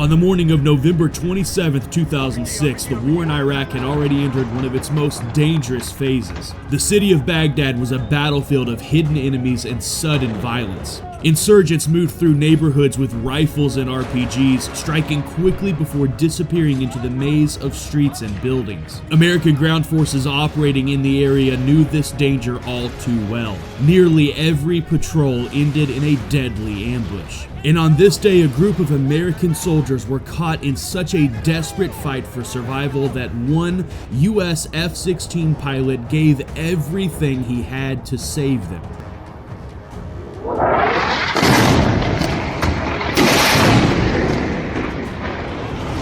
On the morning of November 27, 2006, the war in Iraq had already entered one of its most dangerous phases. The city of Baghdad was a battlefield of hidden enemies and sudden violence. Insurgents moved through neighborhoods with rifles and RPGs, striking quickly before disappearing into the maze of streets and buildings. American ground forces operating in the area knew this danger all too well. Nearly every patrol ended in a deadly ambush. And on this day, a group of American soldiers were caught in such a desperate fight for survival that one U.S. F-16 pilot gave everything he had to save them.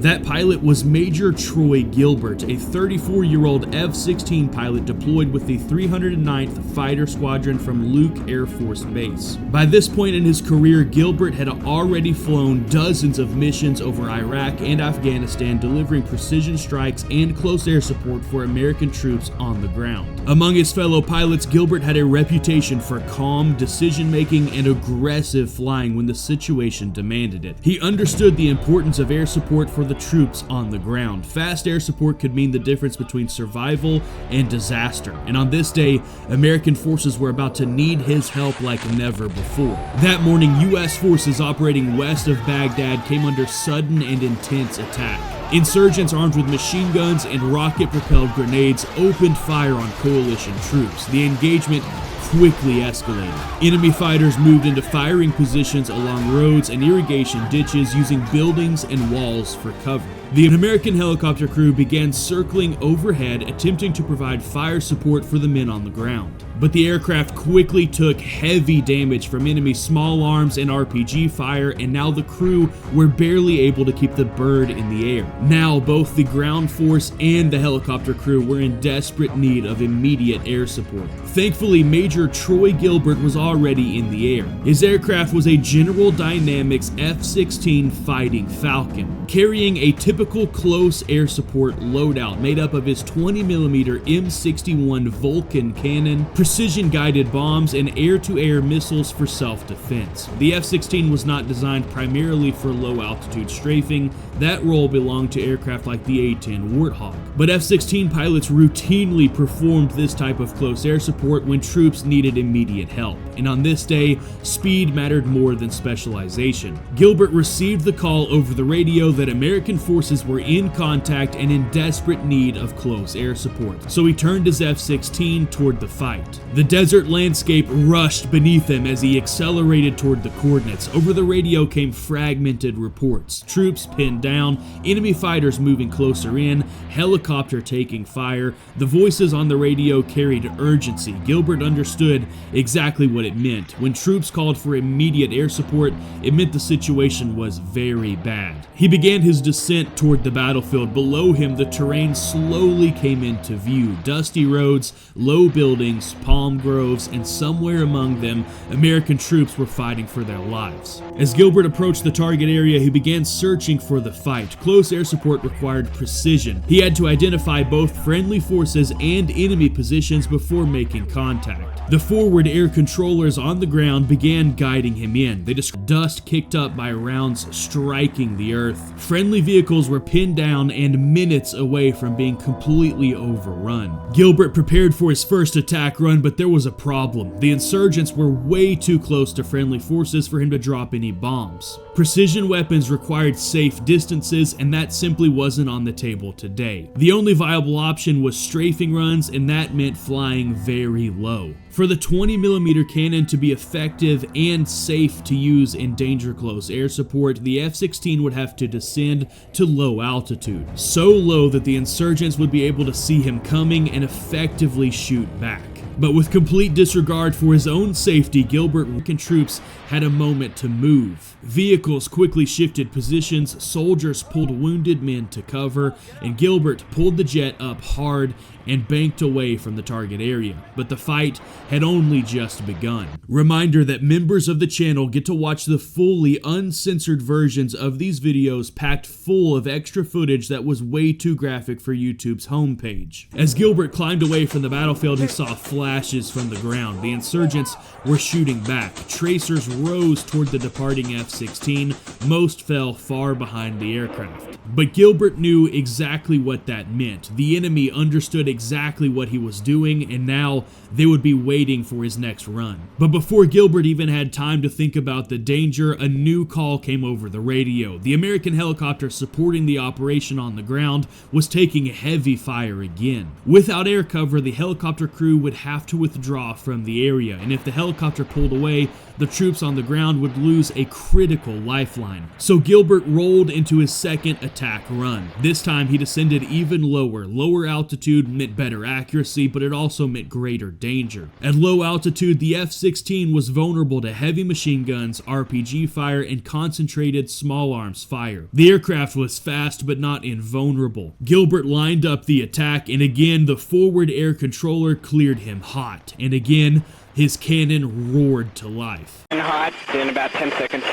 That pilot was Major Troy Gilbert, a 34-year-old F-16 pilot deployed with the 309th Fighter Squadron from Luke Air Force Base. By this point in his career, Gilbert had already flown dozens of missions over Iraq and Afghanistan, delivering precision strikes and close air support for American troops on the ground. Among his fellow pilots, Gilbert had a reputation for calm decision-making and aggressive flying when the situation demanded it. He understood the importance of air support for the troops on the ground. Fast air support could mean the difference between survival and disaster, and on this day, American forces were about to need his help like never before. That morning, U.S. forces operating west of Baghdad came under sudden and intense attack. Insurgents armed with machine guns and rocket-propelled grenades opened fire on coalition troops. The engagement quickly escalated. Enemy fighters moved into firing positions along roads and irrigation ditches, using buildings and walls for cover. The American helicopter crew began circling overhead, attempting to provide fire support for the men on the ground. But the aircraft quickly took heavy damage from enemy small arms and RPG fire, and now the crew were barely able to keep the bird in the air. Now, both the ground force and the helicopter crew were in desperate need of immediate air support. Thankfully, Major Troy Gilbert was already in the air. His aircraft was a General Dynamics F-16 Fighting Falcon, carrying a typical close air support loadout made up of his 20mm M61 Vulcan cannon, precision-guided bombs, and air-to-air missiles for self-defense. The F-16 was not designed primarily for low-altitude strafing. That role belonged to aircraft like the A-10 Warthog. But F-16 pilots routinely performed this type of close air support when troops needed immediate help. And on this day, speed mattered more than specialization. Gilbert received the call over the radio that American forces were in contact and in desperate need of close air support. So he turned his F-16 toward the fight. The desert landscape rushed beneath him as he accelerated toward the coordinates. Over the radio came fragmented reports. Troops pinned down, enemy fighters moving closer in, helicopter taking fire. The voices on the radio carried urgency. Gilbert understood exactly what it meant. When troops called for immediate air support, it meant the situation was very bad. He began his descent toward the battlefield. Below him, the terrain slowly came into view. Dusty roads, low buildings, palm groves, and somewhere among them, American troops were fighting for their lives. As Gilbert approached the target area, he began searching for the fight. Close air support required precision. He had to identify both friendly forces and enemy positions before making contact. The forward air controllers on the ground began guiding him in. They described dust kicked up by rounds striking the earth. Friendly vehicles were pinned down and minutes away from being completely overrun. Gilbert prepared for his first attack run, but there was a problem. The insurgents were way too close to friendly forces for him to drop any bombs. Precision weapons required safe distances, and that simply wasn't on the table today. The only viable option was strafing runs, and that meant flying very low. For the 20mm cannon to be effective and safe to use in danger close air support, the F-16 would have to descend to low altitude, so low that the insurgents would be able to see him coming and effectively shoot back. But with complete disregard for his own safety, Gilbert and troops had a moment to move. Vehicles quickly shifted positions, soldiers pulled wounded men to cover, and Gilbert pulled the jet up hard and banked away from the target area. But the fight had only just begun. Reminder that members of the channel get to watch the fully uncensored versions of these videos packed full of extra footage that was way too graphic for YouTube's homepage. As Gilbert climbed away from the battlefield, he saw flashes from the ground. The insurgents were shooting back. Tracers rose toward the departing F-16. Most fell far behind the aircraft. But Gilbert knew exactly what that meant. The enemy understood exactly what he was doing, and now they would be waiting for his next run. But before Gilbert even had time to think about the danger, a new call came over the radio. The American helicopter supporting the operation on the ground was taking heavy fire again. Without air cover, the helicopter crew would have to withdraw from the area, and if the helicopter pulled away, the troops on the ground would lose a critical lifeline. So Gilbert rolled into his second attack run. This time he descended even lower. Lower altitude meant better accuracy, but it also meant greater danger. At low altitude, the F-16 was vulnerable to heavy machine guns, RPG fire, and concentrated small arms fire. The aircraft was fast but not invulnerable. Gilbert lined up the attack, and again the forward air controller cleared him hot. And again, his cannon roared to life. In hot, in about 10 seconds.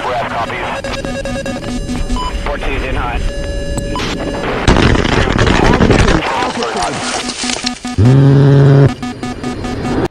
We're at copies. 14 in hot.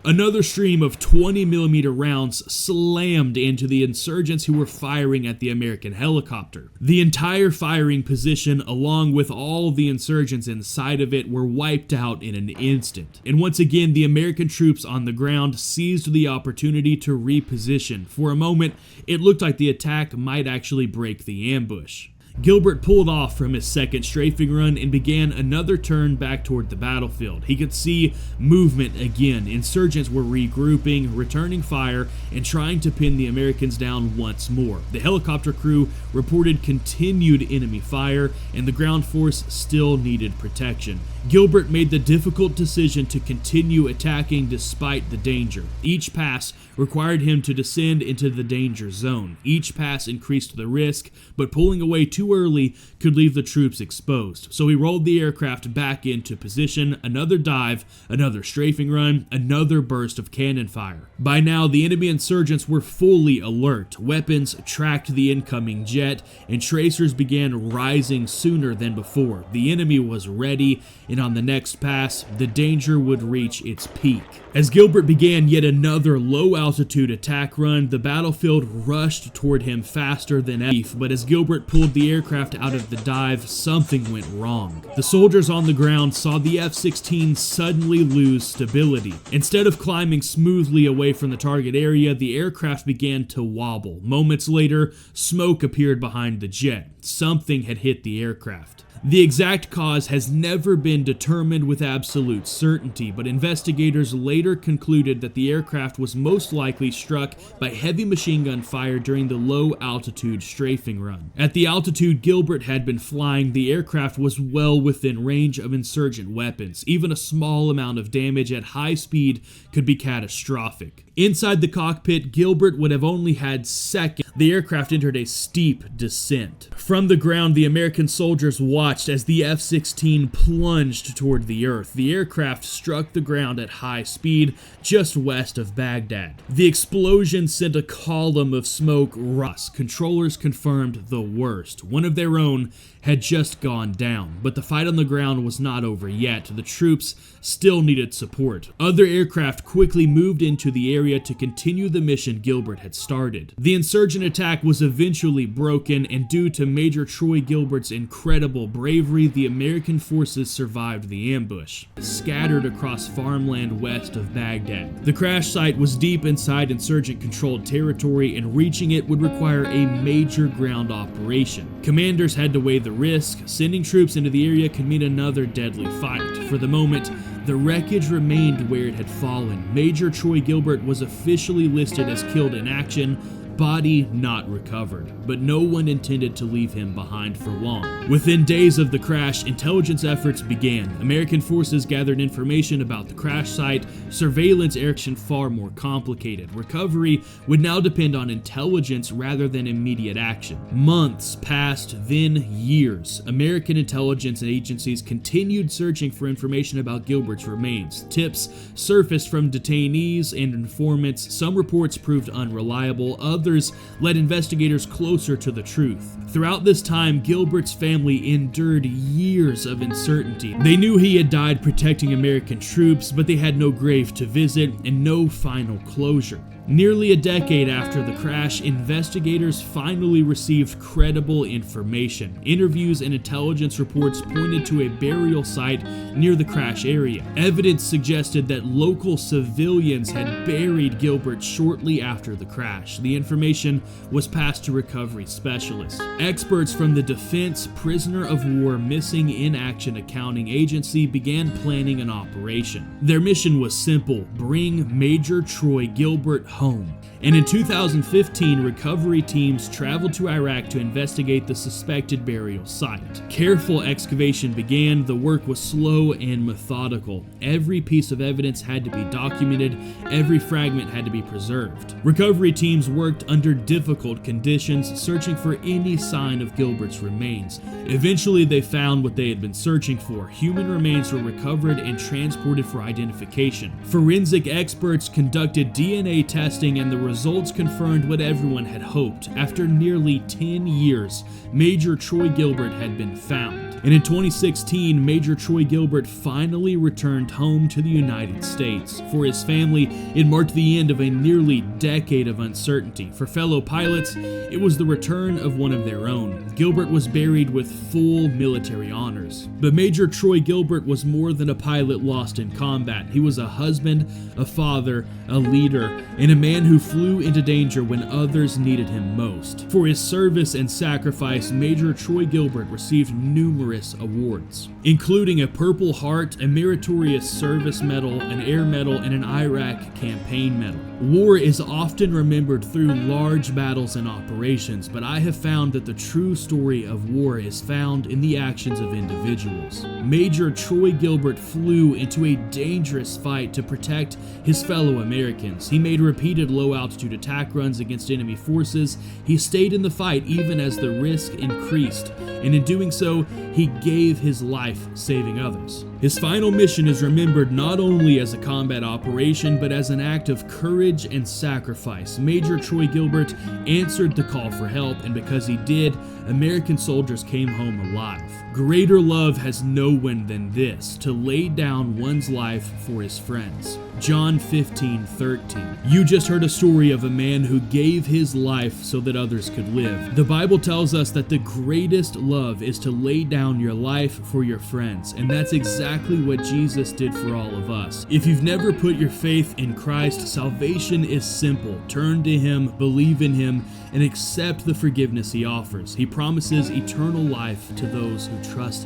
Another stream of 20mm rounds slammed into the insurgents who were firing at the American helicopter. The entire firing position, along with all the insurgents inside of it, were wiped out in an instant. And once again, the American troops on the ground seized the opportunity to reposition. For a moment, it looked like the attack might actually break the ambush. Gilbert pulled off from his second strafing run and began another turn back toward the battlefield. He could see movement again. Insurgents were regrouping, returning fire, and trying to pin the Americans down once more. The helicopter crew reported continued enemy fire, and the ground force still needed protection. Gilbert made the difficult decision to continue attacking despite the danger. Each pass required him to descend into the danger zone. Each pass increased the risk, but pulling away too early could leave the troops exposed. So he rolled the aircraft back into position, another dive, another strafing run, another burst of cannon fire. By now, the enemy insurgents were fully alert. Weapons tracked the incoming jet, and tracers began rising sooner than before. The enemy was ready, and on the next pass, the danger would reach its peak. As Gilbert began yet another low-altitude attack run, the battlefield rushed toward him faster than ever, but as Gilbert pulled the aircraft out of the dive, something went wrong. The soldiers on the ground saw the F-16 suddenly lose stability. Instead of climbing smoothly away from the target area, the aircraft began to wobble. Moments later, smoke appeared behind the jet. Something had hit the aircraft. The exact cause has never been determined with absolute certainty, but investigators later concluded that the aircraft was most likely struck by heavy machine gun fire during the low-altitude strafing run. At the altitude Gilbert had been flying, the aircraft was well within range of insurgent weapons. Even a small amount of damage at high speed could be catastrophic. Inside the cockpit, Gilbert would have only had seconds. The aircraft entered a steep descent. From the ground, the American soldiers watched as the F-16 plunged toward the earth. The aircraft struck the ground at high speed just west of Baghdad. The explosion sent a column of smoke rush. Controllers confirmed the worst. One of their own had just gone down, but the fight on the ground was not over yet. The troops still needed support. Other aircraft quickly moved into the area to continue the mission Gilbert had started. The insurgent attack was eventually broken, and due to Major Troy Gilbert's incredible bravery, the American forces survived the ambush. Scattered across farmland west of Baghdad. The crash site was deep inside insurgent-controlled territory, and reaching it would require a major ground operation. Commanders had to weigh the risk. Sending troops into the area could mean another deadly fight. For the moment, the wreckage remained where it had fallen. Major Troy Gilbert was officially listed as killed in action, body not recovered, but no one intended to leave him behind for long. Within days of the crash, intelligence efforts began. American forces gathered information about the crash site, surveillance action far more complicated. Recovery would now depend on intelligence rather than immediate action. Months passed, then years. American intelligence agencies continued searching for information about Gilbert's remains. Tips surfaced from detainees and informants. Some reports proved unreliable, others led investigators closer to the truth. Throughout this time, Gilbert's family endured years of uncertainty. They knew he had died protecting American troops, but they had no grave to visit and no final closure. Nearly a decade after the crash, investigators finally received credible information. Interviews and intelligence reports pointed to a burial site near the crash area. Evidence suggested that local civilians had buried Gilbert shortly after the crash. The information was passed to recovery specialists. Experts from the Defense Prisoner of War Missing in Action Accounting Agency began planning an operation. Their mission was simple: bring Major Troy Gilbert home. And in 2015, recovery teams traveled to Iraq to investigate the suspected burial site. Careful excavation began. The work was slow and methodical. Every piece of evidence had to be documented. Every fragment had to be preserved. Recovery teams worked under difficult conditions, searching for any sign of Gilbert's remains. Eventually, they found what they had been searching for. Human remains were recovered and transported for identification. Forensic experts conducted DNA testing, and the results confirmed what everyone had hoped. After nearly 10 years, Major Troy Gilbert had been found. And in 2016, Major Troy Gilbert finally returned home to the United States. For his family, it marked the end of a nearly decade of uncertainty. For fellow pilots, it was the return of one of their own. Gilbert was buried with full military honors. But Major Troy Gilbert was more than a pilot lost in combat. He was a husband, a father, a leader, and a man who flew into danger when others needed him most. For his service and sacrifice, Major Troy Gilbert received numerous awards, including a Purple Heart, a Meritorious Service Medal, an Air Medal, and an Iraq Campaign Medal. War is often remembered through large battles and operations, but I have found that the true story of war is found in the actions of individuals. Major Troy Gilbert flew into a dangerous fight to protect his fellow Americans. He made repeated low-altitude attack runs against enemy forces. He stayed in the fight even as the risk increased, and in doing so, he gave his life saving others. His final mission is remembered not only as a combat operation, but as an act of courage and sacrifice. Major Troy Gilbert answered the call for help, and because he did, American soldiers came home alive. Greater love has no one than this, to lay down one's life for his friends. John 15:13. You just heard a story of a man who gave his life so that others could live. The Bible tells us that the greatest love is to lay down your life for your friends, and that's exactly what Jesus did for all of us. If you've never put your faith in Christ, salvation is simple. Turn to Him, believe in Him, and accept the forgiveness He offers. He promises eternal life to those who trust